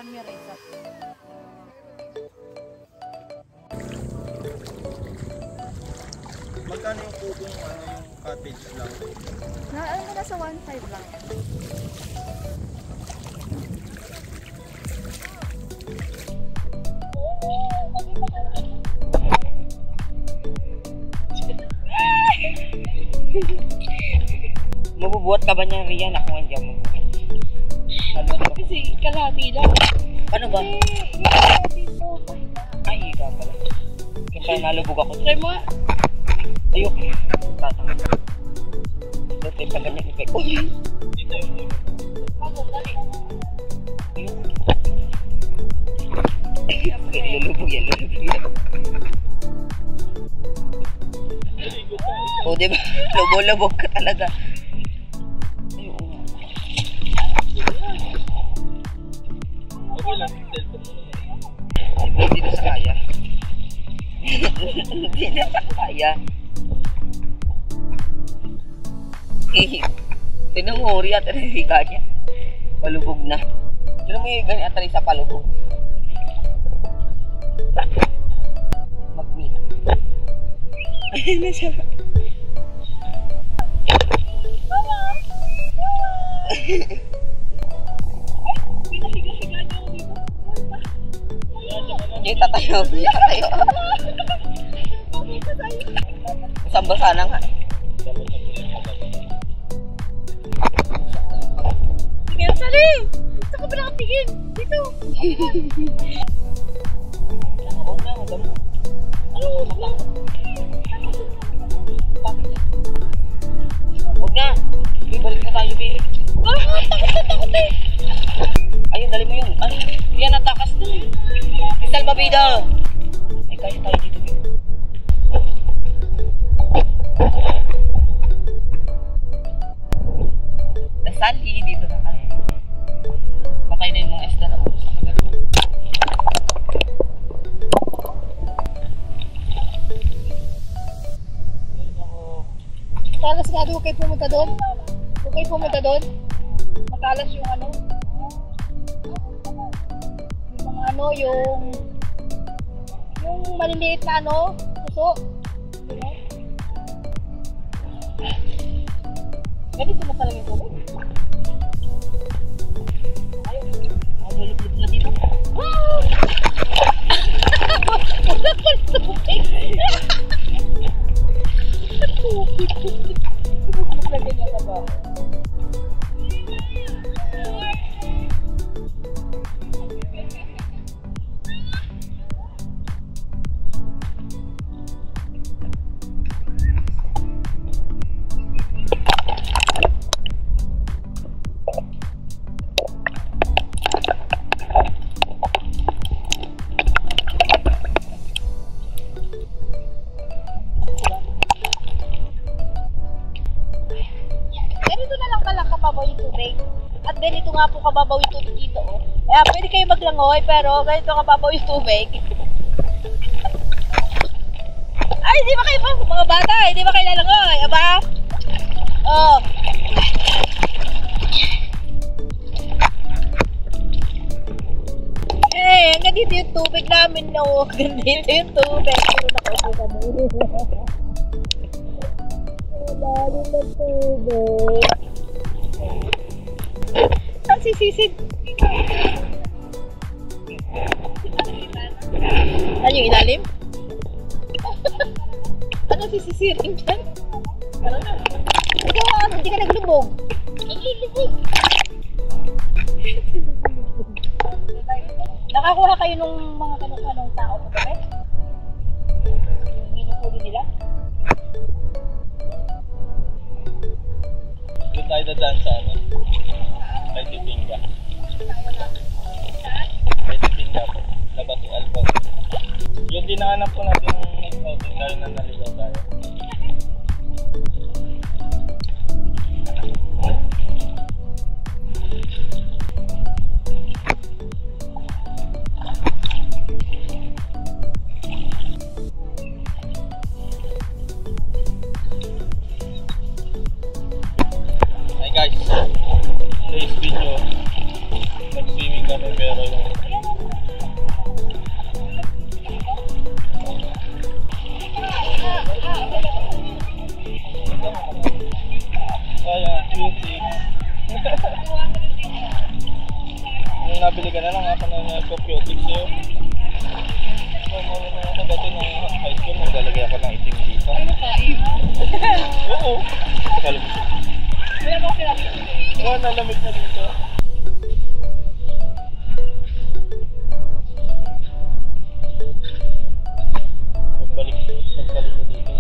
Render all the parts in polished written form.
Juan Mireza. Magkano yung kubong yung cottage lang? Ano mo na sa 1.5 lang. Mabubuhat ka ba niya, Rian? Ako hindi ako mabubuhat. Kasi kalahati lang. Ano ba? Dito. Ay, ikaw pala. Kaya nalubog ako. Try mo. Ayok. Tatang. Dito sa ganyan. Uy! Dito yung ulo. Dali. Ayok. Lulubog yan. O, diba? Lubog-lubog ka talaga. Okay lang. Hindi na sa kaya. Hindi na sa kaya. Tinunguri at riga niya. Palubog na. Sino mo yung ganyan at sa palubog? Mag-meet. Ayun na siya. Kita tayo. Basang-basa na nga. Sige, sali! Saan ka ba nakatingin? Dito! Huwag na, madam. Huwag na. Ibalik na tayo, Bill. Takot eh! Ayun, dali mo yun. Ay, yan ang takas dun eh. Crystal Babida! Ay, kaya tayo dito, Bill. Nasali, dito na kayo. Patay na yung mga isda na ulo sa kagabi. Talas nga doon, huwag kayo pumunta doon. Huwag kayo pumunta doon. Matalas yung ano. Yung mga ano, yung maliliit na ano, puso. Diba? Ganito na talaga yung tubig. Ayun, nagulog-log na dito. Wala pa rin tubig. Tubig. Tubig na ganyan ka ba? Kababaw yung tubig. At ganito nga po kababaw yung tubig dito. Oh. Kaya pwede kayo maglangoy pero ganito kababaw yung tubig. Ay, hindi ba kayo mga bata? Hindi ba kayo lalangoy? Aba? Oh. Eh, hanggang dito yung tubig namin. No. Hanggang dito yung tubig. Pero nakaupo ka mo. Lalim na tubig. Saan sisisid? Ano yung ilalim? Ano sisisirin dyan? Ikaw ano, hindi ka naglubog. Naglulubog. Nakakuha kayo nung mga kanong tao mo ba? Yung minupuli nila? Doon tayo dadaan sa ano? Kay Tipinga. Kay Tipinga po. Labas yung Alpon. Yung dinahanap po natin yung nag-outing tayo na naligaw tayo. Hi guys, today's video, nag-swimming kami pero yung Nung nabili ka na lang ako ng Copiotics sa'yo. Mamawin na ako dati ng high school, naglalagay ako ng itim dito. Ano ka? Oo. Kalam ko. Wala mo sinabi. Oo, nalamig na dito. Pagbalik ko dito.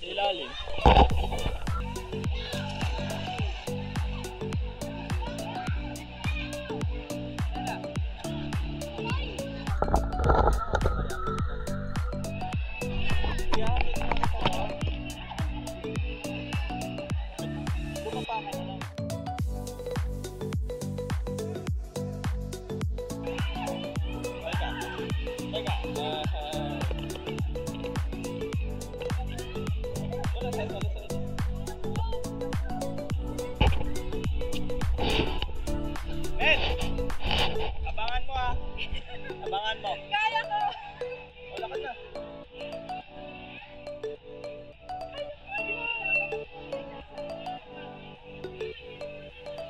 Ilalim. Abangan mo ah. Abangan mo. Kaya ko! Wala ka na.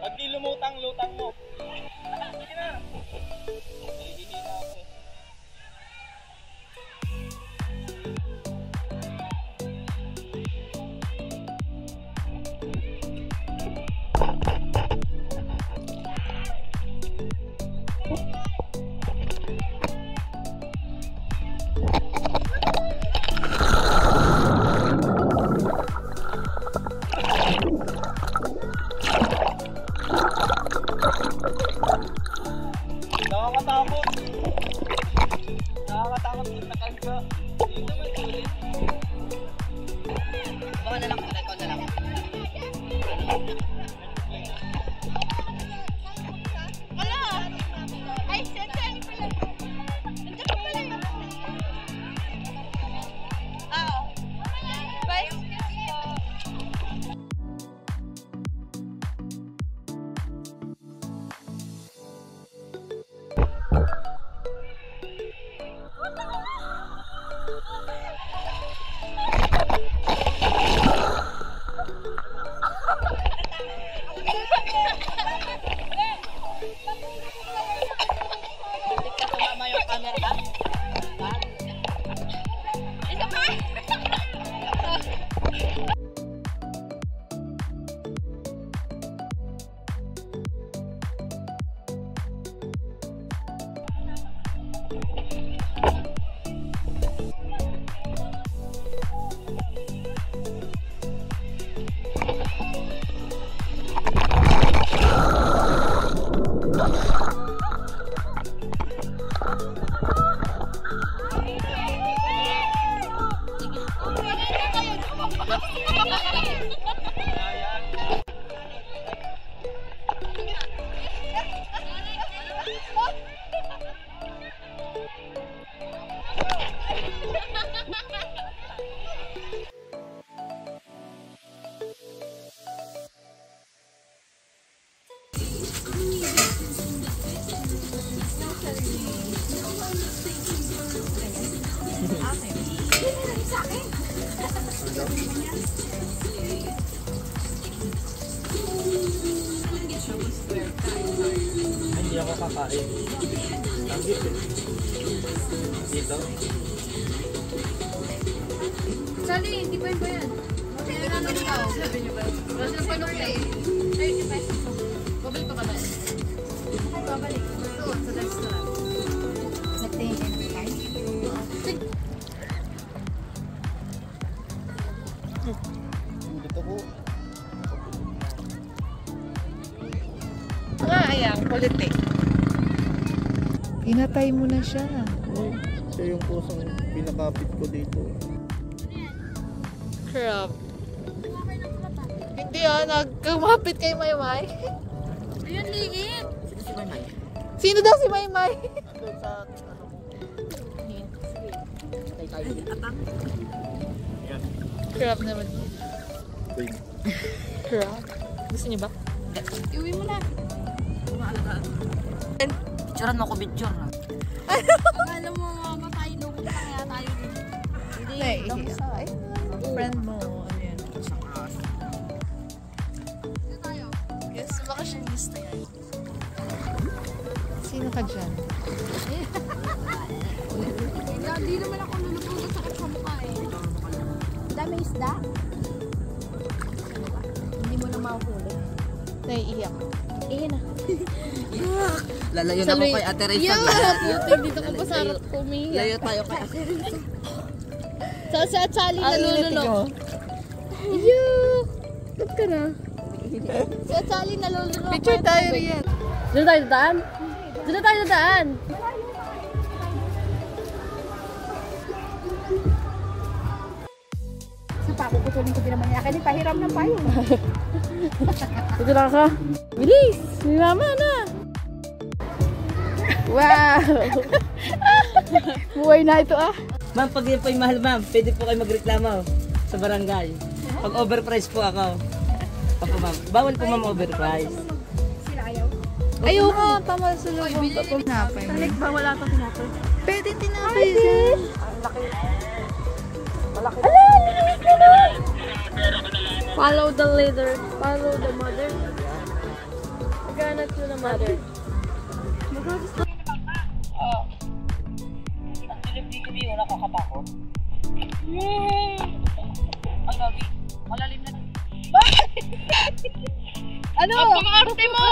Pag di lumutang, lutang mo. Sige na. Nahihina ako eh. Nakakatakot. Hindi ako kakain. Tanggit eh. Dito. Sali, hindi pa yun ba yan? Kaya naman ikaw. Sabi niyo ba? Kasi ang panong play. 30 pesos. Babalik pa ba tayo? Ay, babalik. Doon, sa restaurant. Nagtingin kayo ng kain? Dito ko. Ayan, kulit eh. Pinatay mo na siya. Oh, siya yung pusang pinakapit ko dito. Crap. Hindi nagkamapit kay Maymay. Ayun, liit. Sino daw si Maymay? Andun sa Crap naman. Wait. Crap. Gusto niyo ba? Iuwi mo na. Picturean mo ko picture. Akala mo mamatay nung kaya tayo din. Hindi, Naiiyak. Ay, friend mo. Ano yan? Dito tayo. Yes, vacationista yan. Sino ka dyan? Hindi naman ako lulubog at sakit sa mukha eh. Dami isda. Hindi mo na mahuli. Naiiyak. Eh na. Lalayo na ako kay Ate Ray. Dito ko pa sarap kumihi. Layo tayo kay Ate Ray. Sa Sally Ang init nalulunok. nyo. Yuck! Ba't ka na? Sa Sally nalulunok. Picture tayo riyan. Doon tayo dadaan? Doon na tayo dadaan. Sa papuputulin ko din naman niya. Kaya pahiram ng payong. Dito lang ka. Bilis! May mama na! Wow! Buhay na ito ah. Ma'am, pag yun po yung mahal ma'am, pwede po kayo magreklamo sa barangay. Pag overprice po ako. Opo ma'am. Bawal po ma'am overprice. Sila ayaw. Ayaw mo, tama sa lubong ka po. Tinapay mo. Ba wala pa tinapay? Pwede tinapay siya. Follow the leader. Follow the mother. Maghanap ko na mother. Ang dilim-dilim yun, nakakatakot. Ang gabi, malalim na. Ano? Ang arte mo!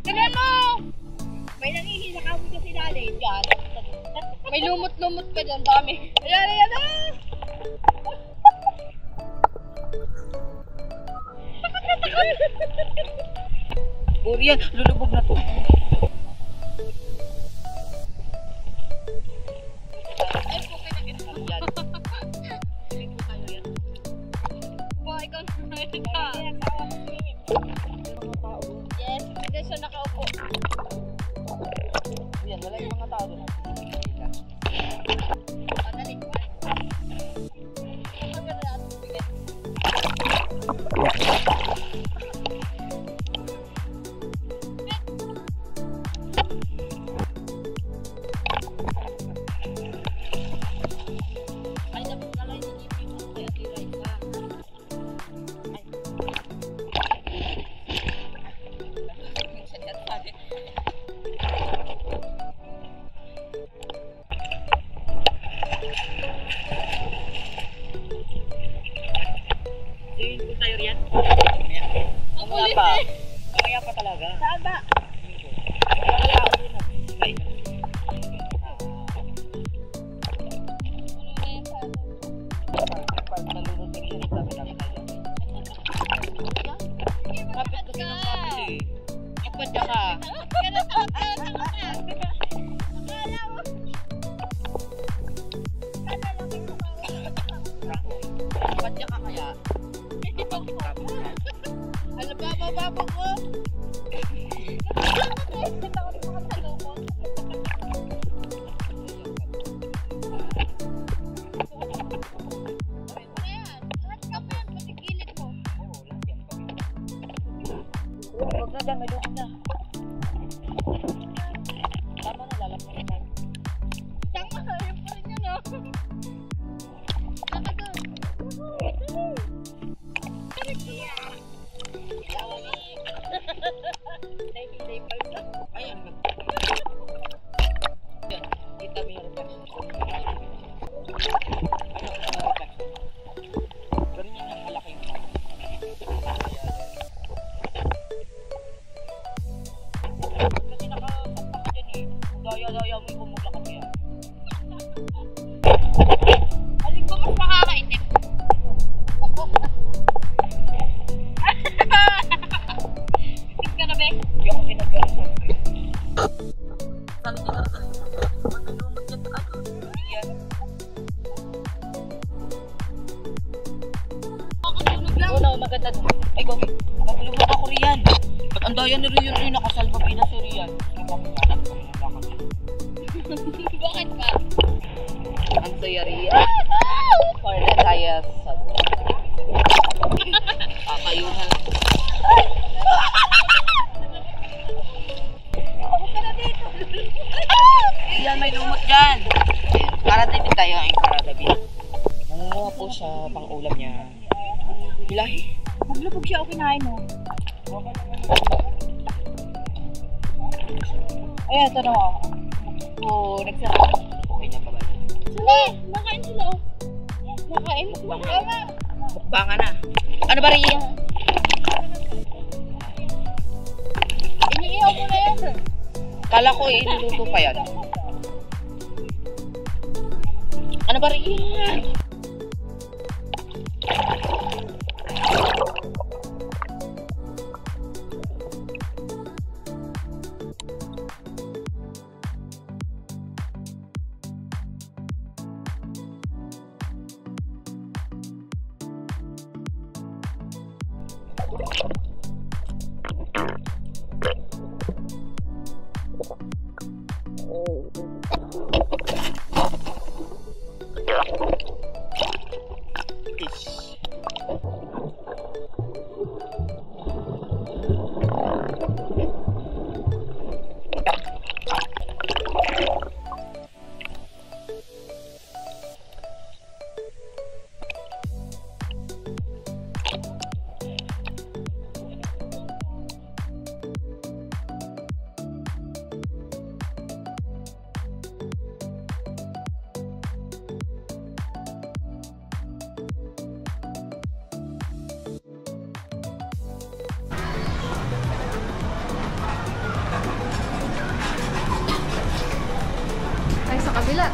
Tignan mo! May nangihina ka mo kasi nalay dyan. May lumot-lumot ka dyan, dami. Ayan, ayan na! Puro yan, lulubog na to. Ay, po kayo nag-install dyan. Hindi po tayo yan. Po, ikaw na ka. Yes, hindi siya nakaupo. Yan, wala yung mga tao doon. Madali. Ay, dapat pala inisipin mo kay Ate Raisa. Tingin po tayo riyan. Mamaya pa. Mamaya pa talaga. Saan ba? Wala tao din. Padya ka. Kaya takot ka. Akala mo. Padya ka kaya? Ano ba mababa ko? Takot ko ka sa loob. Huwag na dyan, may loob na. Tama na, lalapon na tayo. Tama na, yun pa rin yun, oh. Saka doon. Ayan, yan, kita mo yung reflection. Ano ang reflection? Ganun yun ang malaki. Kasi nakasakta ka dyan eh. Daya-daya mo yung bumugla ka kaya. Alin ba mas makakainip? Itig ka na, be? Hindi ako pinagkaroon sa akin. Sabi ko na rin, lumot yan sa ako. Yan. Makakasunog lang. Oo na, maganda doon. Ay, go. Maglumot ako riyan. Ba't ang daya ni Riyan rin nakasalbabida si Riyan? Bakit ka? Ang saya Riyan. For the saya sa kakayuhan. Huwag ka na dito. Riyan, may lumot dyan. Karadabit tayo ang karadabit. Nangunguha po siya pang ulam niya. Bilahi. Maglubog siya o kinain mo. Ayan, ito na ako. Oo, nagsarap. Okay na ba ba? Sali, nakain sila oh. Nakain? Bukbanga na. Ano ba rin yan? Iniiyaw mo na yan. Kala ko inuluto pa yan. Ano ba rin yan? Ay, sa kabila.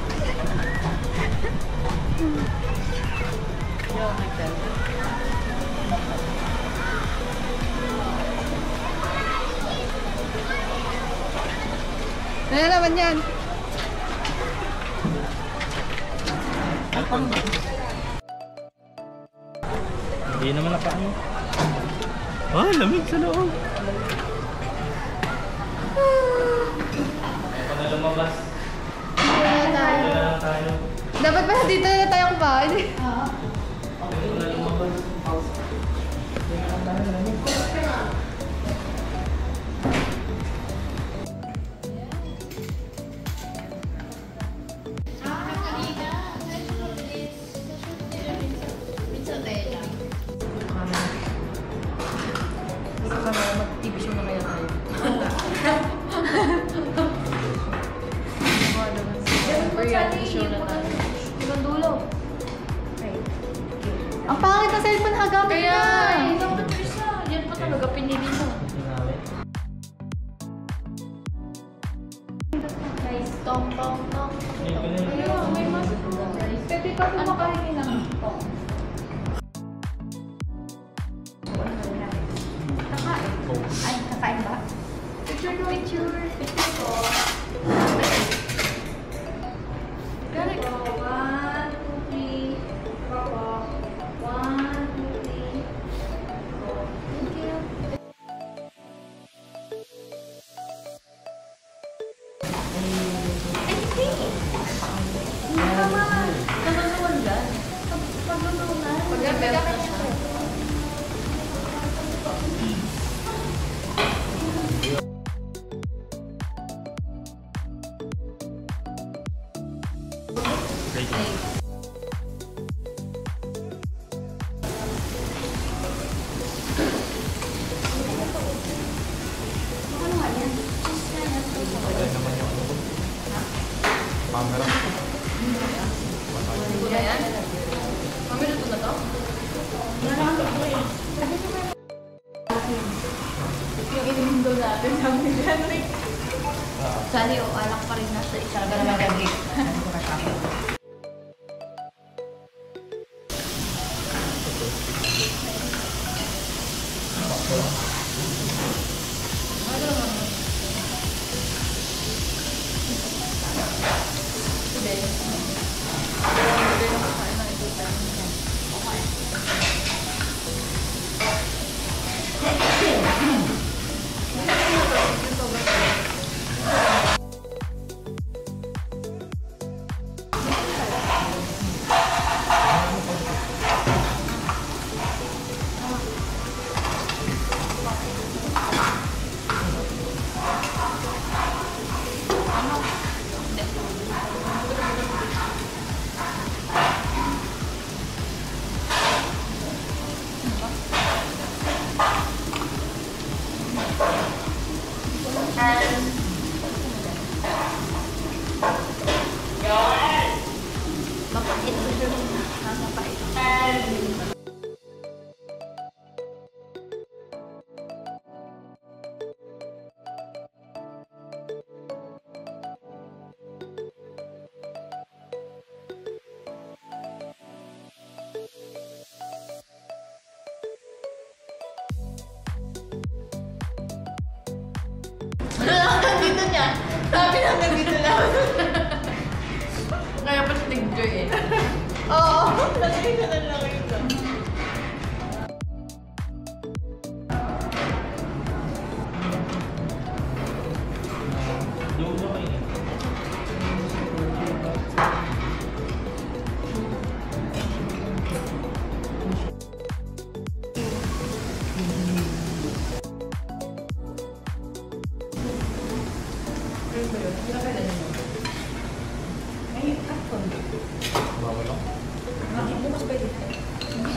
Ano naman yan? Hindi naman nakaano. Ah, lamig sa loob. Ayaw na lumabas. Wala tayo. Wala lang tayo. Dapat ba dito na tayo kumain? Ayaw na lumabas. Mag-TV show na kaya tayo. Reality show na tayo. Ibang dulo. Ang pangit na cellphone hagapin na! Kaya, dapat isa. Yan pa talaga pinili mo. Guys, tong. Ayun, may mas. Pwede pa kumakain ng tong. Kakain ba? Picture ko. Picture ko. Got it. 1, 2, 3. Papa. 1, 2, 3. Thank you. Nagulungan dyan. Paglulungan. Pagkakit siya. Camera. Yan. Mamiluto na to? Yung inindo natin sa Henrik. Sali o alak pa rin nasa isa. Talaga naman Henrik. Mapait. Mapait. Ano lang hanggang dito niya? Sabi na hanggang dito lang. Kaya pa siya nag-enjoy eh. Oo. Lagay ka na lang ito.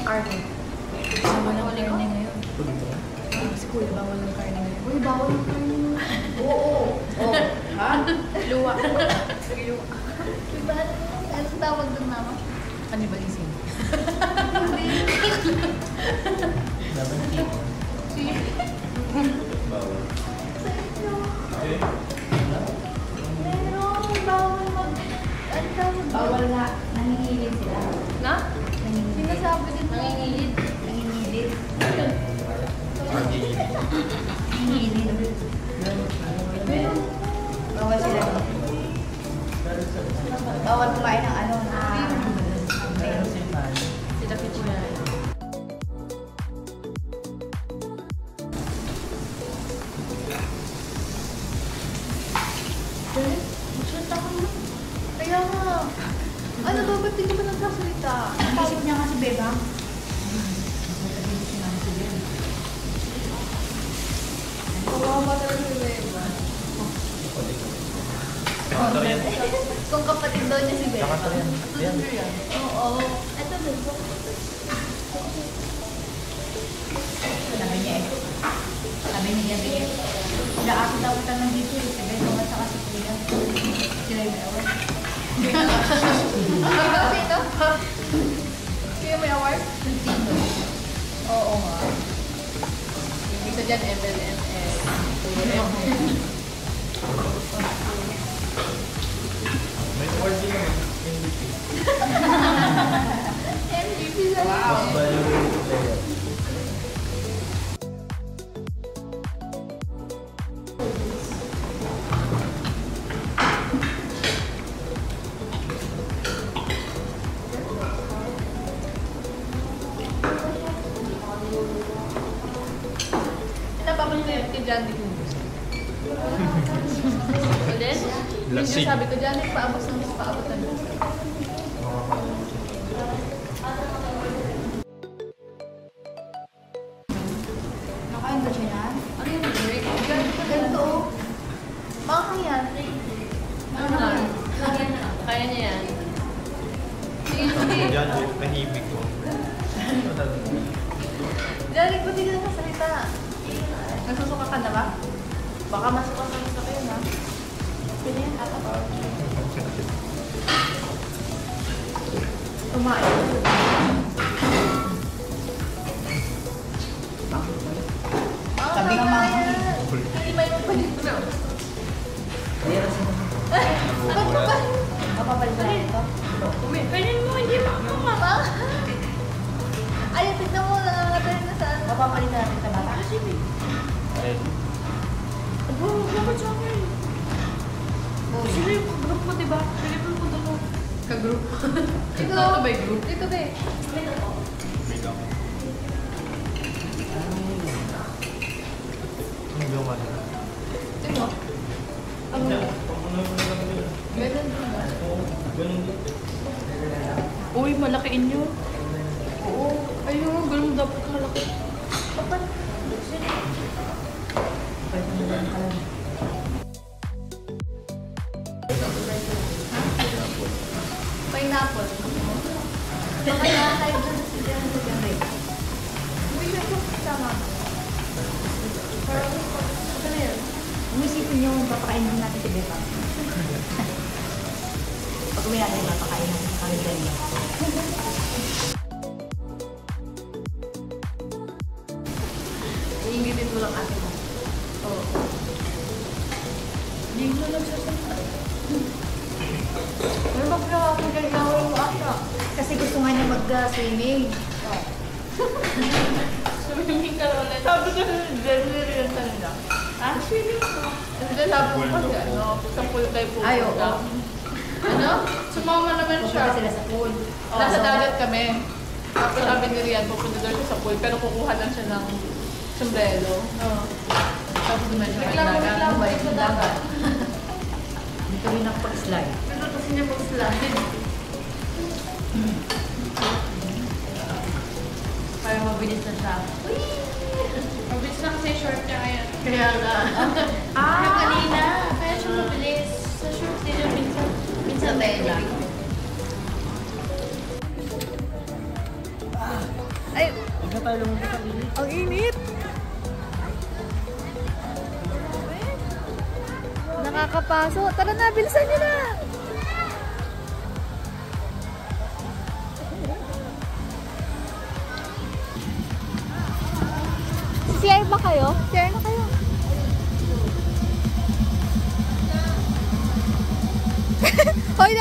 Army. Bawal ang karne ngayon. Sa kuya, bawal ang karne ngayon. Uy, bawal ang karne ngayon. Oo. Ha? Luwa. Luwa. Diba? Ano tawag doon, mama? Cannibalism. Hindi. Bawal. Okay. Meron, bawal mag... Ano tawag? Bawal na. Nangingilid sila. Na? Sinasabi din nangingilid. Nangingilid. Nangingilid. Bawal sila. Bawal kumain ng ano na... Sila pichina. Kaya nga. Ano ba? Ba't hindi ba nagsasalita? Naisip niya nga si Beba. Kawawa talaga si Beba. Kung kapatid daw niya si Beba. Oo. Ito din. Sabi niya eh. Sabi niya, lahat daw ka nandito eh. Sabi ko nga sa kasi kuya. Sila yung award. Ano dito? Kaya may award? Oo nga. Yung isa dyan, MLMS. May award din naman. MVP. MVP sa Most valuable player. yan, kay Johnny kung gusto. Ulit? Lasing. Yung sabi ko, Johnny, paabot ng paabot na gusto. Nakain ba siya yan? Ano yung break? Ganito, oh. Makakang yan. Ano na? Kaya niya yan. Sige, sige. Diyan, tahimik ko. Johnny, pati ka nakasalita. Nagsusuka ka na ba? Baka masuka ka na sa kayo, ha? Pwede yan, ata pa. Tumain. Sabi nga mama. Hindi may magpalit na. Meron sila. Ba't ba ba? Mapapalit na lang ito. Pwede mo, hindi pa mama. Ay, tignan mo, nangangatay na sa ano. Mapapalit na natin sa bata. Ayun. Bakit sa akin? Sino yung group mo, diba? Pwede mo punta mo. Ka-group? Ito ba yung group? Ito ba eh. Wait lang. Ang gawa na. Ito? Ganun din ba? Ganun din. Uy, malakiin nyo. Oo. Ayun, ganun dapat malaki. Papa. Pineapple. Baka nakakain doon si Jan sa gabi. Uy, siya ko kasama. Parang, ano yun? Umisipin niyo, papakainin natin si Beta. Pag uwi natin, papakain natin sa kanila niya. Iingitin mo lang ate mo. Oo. Hindi mo na nagsasalita. Pero bakit nakakagaligawan mo ata? Kasi gusto nga niya mag-swimming. Swimming ka ulit. Sabi ko, delivery yun talaga. Ah, swimming ko. Hindi, sabi ko kasi, ano, sa pool kayo pupunta. Ay, oo. Ano? Sumama naman siya. Pupunta sila sa pool. Nasa dagat kami. Tapos sabi ni Rian, pupunta daw siya sa pool, pero kukuha lang siya ng sombrero. Oo. Tapos naman siya magdagat. Balik sa dagat. Dito rin nakapag-slide. Pero kasi niya mag-slide. Para mabilis na siya. Mabilis na kasi short niya ngayon. Kaya nga. Yung kanina, kaya siya mabilis. Sa short din niya minsan. Minsan tela. Ay, Huwag na tayo lumabas sa init. ang init! Nakakapaso. Tara na, bilisan niyo na! CR ba kayo? CR na kayo. Hoy,